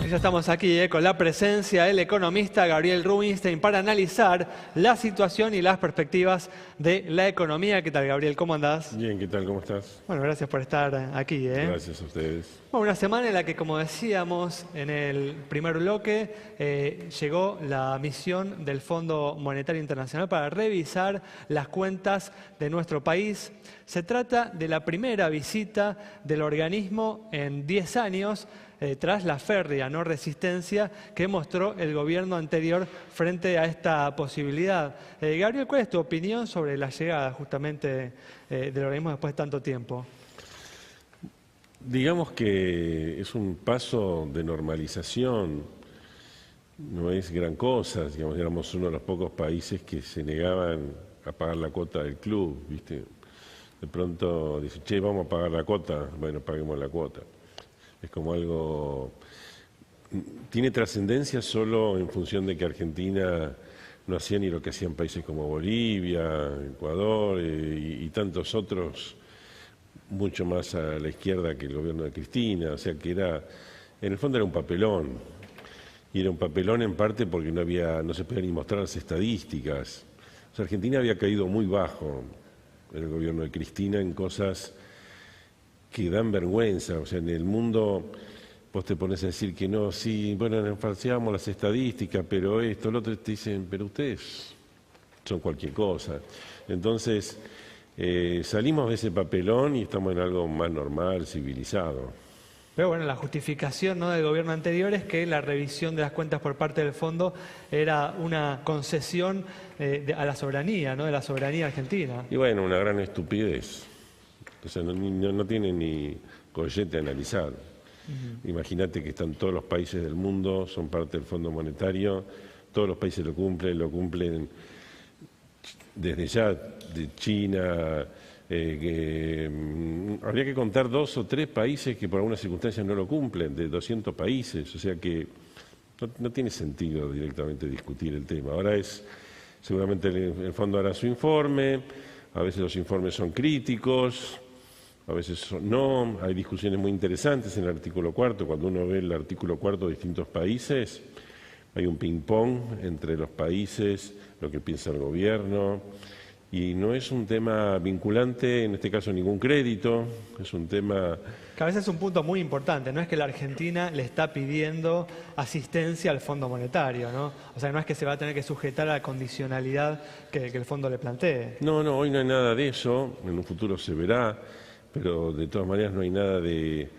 Y ya estamos aquí con la presencia del economista Gabriel Rubinstein para analizar la situación y las perspectivas de la economía. ¿Qué tal, Gabriel? ¿Cómo andás? Bien, ¿qué tal? ¿Cómo estás? Bueno, gracias por estar aquí. Gracias a ustedes. Bueno, una semana en la que, como decíamos en el primer bloque, llegó la misión del Fondo Monetario Internacional para revisar las cuentas de nuestro país. Se trata de la primera visita del organismo en 10 años, tras la férrea no resistencia que mostró el gobierno anterior frente a esta posibilidad. Gabriel, ¿cuál es tu opinión sobre la llegada justamente del organismo después de tanto tiempo? Digamos que es un paso de normalización, no es gran cosa, digamos, éramos uno de los pocos países que se negaban a pagar la cuota del club, ¿viste? De pronto dicen, che, vamos a pagar la cuota, bueno, paguemos la cuota. Es como algo... Tiene trascendencia solo en función de que Argentina no hacía ni lo que hacían países como Bolivia, Ecuador y tantos otros, mucho más a la izquierda que el gobierno de Cristina, o sea que era, en el fondo era un papelón, y era un papelón en parte porque no se podían ni mostrar las estadísticas. O sea, Argentina había caído muy bajo en el gobierno de Cristina en cosas que dan vergüenza, o sea, en el mundo vos te pones a decir que no, sí, bueno, falseamos las estadísticas, pero esto, lo otro, te dicen, pero ustedes son cualquier cosa. Entonces, salimos de ese papelón y estamos en algo más normal, civilizado. Pero bueno, la justificación, ¿no?, del gobierno anterior es que la revisión de las cuentas por parte del fondo era una concesión a la soberanía, ¿no?, de la soberanía argentina. Y bueno, una gran estupidez. O sea, no tiene ni collete analizar. Imagínate que están todos los países del mundo, son parte del Fondo Monetario, todos los países lo cumplen desde ya, de China. Habría que contar 2 o 3 países que por algunas circunstancias no lo cumplen, de 200 países, o sea que no tiene sentido directamente discutir el tema. Ahora seguramente el fondo hará su informe, a veces los informes son críticos, a veces no, hay discusiones muy interesantes en el artículo 4, cuando uno ve el artículo 4 de distintos países, hay un ping-pong entre los países, lo que piensa el gobierno, y no es un tema vinculante, en este caso ningún crédito, es un tema... Que a veces es un punto muy importante, no es que la Argentina le está pidiendo asistencia al Fondo Monetario, ¿no? O sea, no es que se va a tener que sujetar a la condicionalidad que el fondo le plantee. No, hoy no hay nada de eso, en un futuro se verá, pero de todas maneras no hay nada de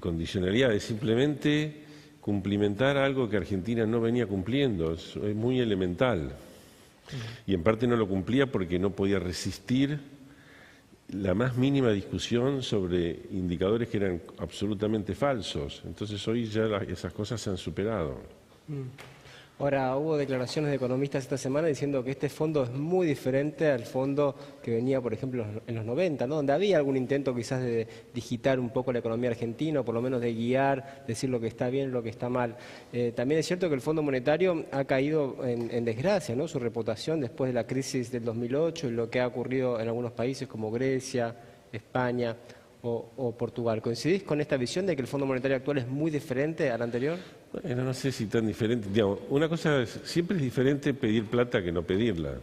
condicionalidad, es simplemente cumplimentar algo que Argentina no venía cumpliendo, es muy elemental. Y en parte no lo cumplía porque no podía resistir la más mínima discusión sobre indicadores que eran absolutamente falsos. Entonces hoy ya esas cosas se han superado. Ahora, hubo declaraciones de economistas esta semana diciendo que este fondo es muy diferente al fondo que venía, por ejemplo, en los 90, ¿no?, donde había algún intento quizás de digitar un poco la economía argentina, o por lo menos de guiar, decir lo que está bien, lo que está mal. También es cierto que el Fondo Monetario ha caído en desgracia, ¿no?, su reputación después de la crisis del 2008 y lo que ha ocurrido en algunos países como Grecia, España o Portugal. ¿Coincidís con esta visión de que el Fondo Monetario actual es muy diferente al anterior? Bueno, no sé si tan diferente. Digamos, una cosa siempre es diferente pedir plata que no pedirla.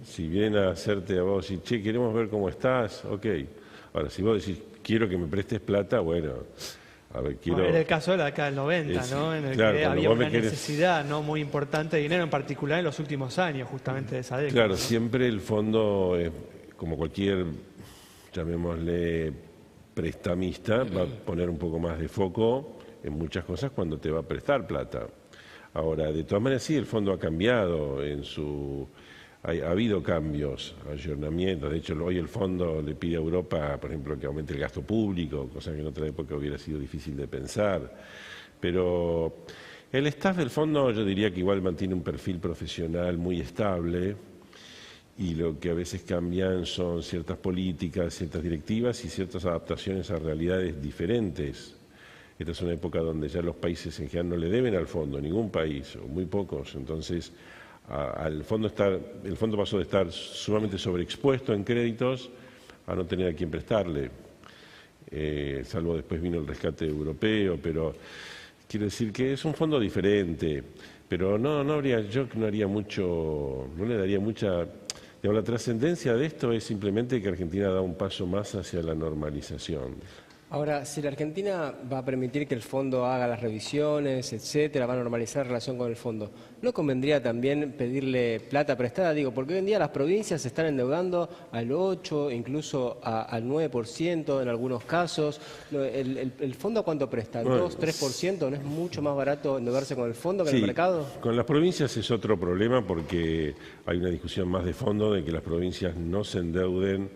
Si vienen a hacerte a vos y, che, queremos ver cómo estás, ok. Ahora, si vos decís, quiero que me prestes plata, bueno, a ver, quiero... Era el caso de la década del 90, ¿no?, en el claro, que había una necesidad no muy importante de dinero, en particular en los últimos años, justamente de esa década. Claro, ¿no? siempre el fondo, como cualquier, llamémosle, prestamista, va a poner un poco más de foco en muchas cosas cuando te va a prestar plata. Ahora, de todas maneras, sí, el fondo ha cambiado ha habido cambios, ayornamientos. De hecho, hoy el fondo le pide a Europa, por ejemplo, que aumente el gasto público, cosa que en otra época hubiera sido difícil de pensar. Pero el staff del fondo, yo diría que igual mantiene un perfil profesional muy estable, y lo que a veces cambian son ciertas políticas, ciertas directivas y ciertas adaptaciones a realidades diferentes. Esta es una época donde ya los países en general no le deben al fondo, ningún país, o muy pocos. Entonces, el fondo pasó de estar sumamente sobreexpuesto en créditos a no tener a quién prestarle. salvo después vino el rescate europeo, pero quiero decir que es un fondo diferente, pero yo no haría mucho, no le daría mucha... La trascendencia de esto es simplemente que Argentina da un paso más hacia la normalización. Ahora, si la Argentina va a permitir que el fondo haga las revisiones, etcétera, va a normalizar la relación con el fondo, ¿no convendría también pedirle plata prestada? Digo, porque hoy en día las provincias se están endeudando al 8%, incluso al 9% en algunos casos. ¿El fondo cuánto presta? ¿Al 2, 3%? ¿No es mucho más barato endeudarse con el fondo que en el mercado? Con las provincias es otro problema porque hay una discusión más de fondo de que las provincias no se endeuden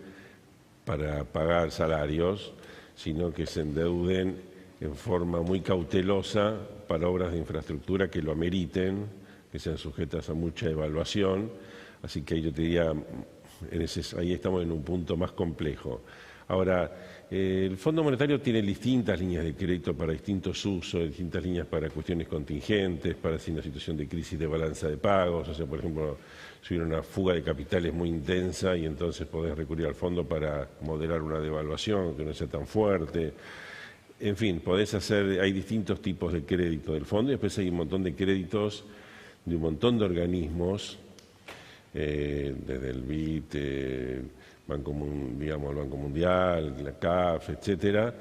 para pagar salarios, sino que se endeuden en forma muy cautelosa para obras de infraestructura que lo ameriten, que sean sujetas a mucha evaluación. Así que yo te diría, ahí estamos en un punto más complejo. Ahora, el Fondo Monetario tiene distintas líneas de crédito para distintos usos, distintas líneas para cuestiones contingentes, para si una situación de crisis de balanza de pagos, o sea, por ejemplo, si hubiera una fuga de capitales muy intensa y entonces podés recurrir al fondo para moderar una devaluación que no sea tan fuerte. En fin, hay distintos tipos de crédito del fondo y después hay un montón de créditos de un montón de organismos, desde el BID, el Banco Mundial, la CAF, etcétera,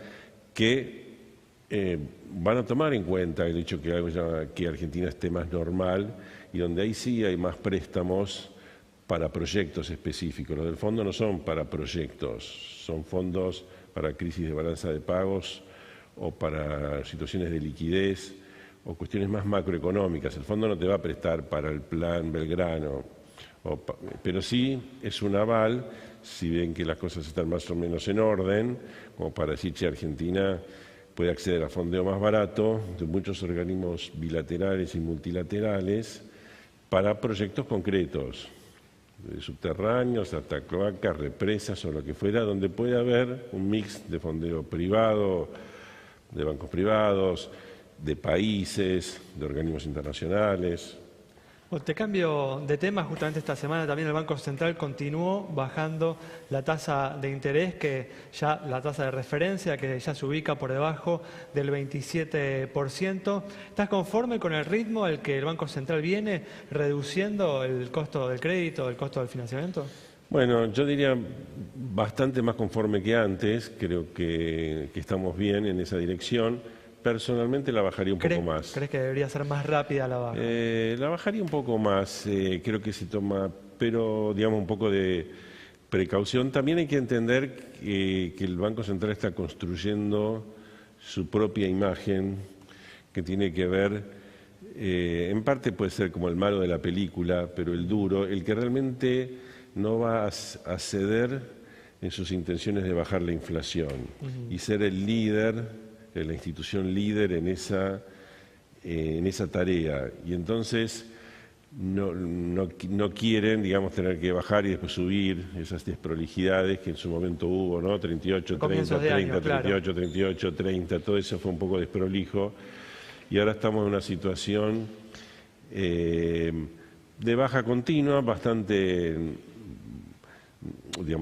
que van a tomar en cuenta el hecho que Argentina esté más normal y donde ahí sí hay más préstamos para proyectos específicos. Los del fondo no son para proyectos, son fondos para crisis de balanza de pagos o para situaciones de liquidez o cuestiones más macroeconómicas. El fondo no te va a prestar para el plan Belgrano, pero sí es un aval, si ven que las cosas están más o menos en orden, como para decir que Argentina puede acceder a fondeo más barato de muchos organismos bilaterales y multilaterales para proyectos concretos, de subterráneos hasta cloacas, represas o lo que fuera, donde puede haber un mix de fondeo privado, de bancos privados, de países, de organismos internacionales. Te cambio de tema. Justamente esta semana también el Banco Central continuó bajando la tasa de interés, la tasa de referencia, que ya se ubica por debajo del 27%. ¿Estás conforme con el ritmo al que el Banco Central viene reduciendo el costo del crédito, el costo del financiamiento? Bueno, yo diría bastante más conforme que antes. Creo que estamos bien en esa dirección. Personalmente la bajaría un poco más. ¿Crees que debería ser más rápida la baja? La bajaría un poco más, creo que se toma, pero digamos un poco de precaución. También hay que entender que el Banco Central está construyendo su propia imagen, que tiene que ver, en parte puede ser como el malo de la película, pero el duro, el que realmente no va a ceder en sus intenciones de bajar la inflación y ser el líder, la institución líder en esa tarea. Y entonces no quieren, digamos, tener que bajar y después subir esas desprolijidades que en su momento hubo, ¿no? 38, 30, 30, 38, 38, 30, todo eso fue un poco desprolijo. Y ahora estamos en una situación de baja continua,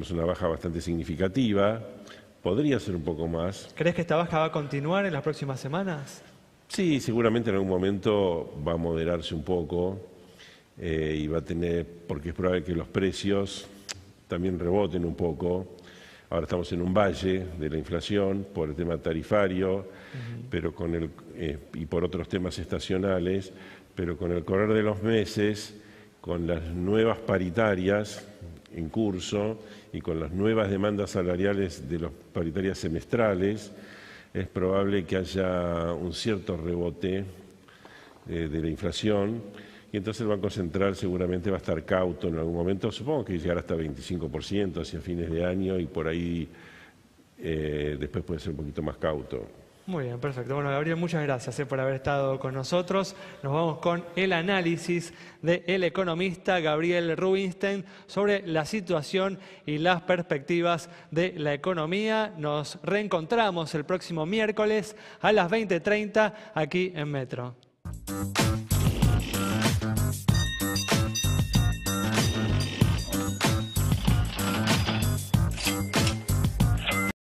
una baja bastante significativa. Podría ser un poco más. ¿Crees que esta baja va a continuar en las próximas semanas? Sí, seguramente en algún momento va a moderarse un poco y va a tener, porque es probable que los precios también reboten un poco. Ahora estamos en un valle de la inflación por el tema tarifario, pero y por otros temas estacionales, pero con el correr de los meses, con las nuevas paritarias en curso y con las nuevas demandas salariales de las paritarias semestrales, es probable que haya un cierto rebote de la inflación y entonces el Banco Central seguramente va a estar cauto en algún momento, supongo que llegará hasta 25% hacia fines de año y por ahí después puede ser un poquito más cauto. Muy bien, perfecto. Bueno, Gabriel, muchas gracias por haber estado con nosotros. Nos vamos con el análisis del economista Gabriel Rubinstein sobre la situación y las perspectivas de la economía. Nos reencontramos el próximo miércoles a las 20:30 aquí en Metro.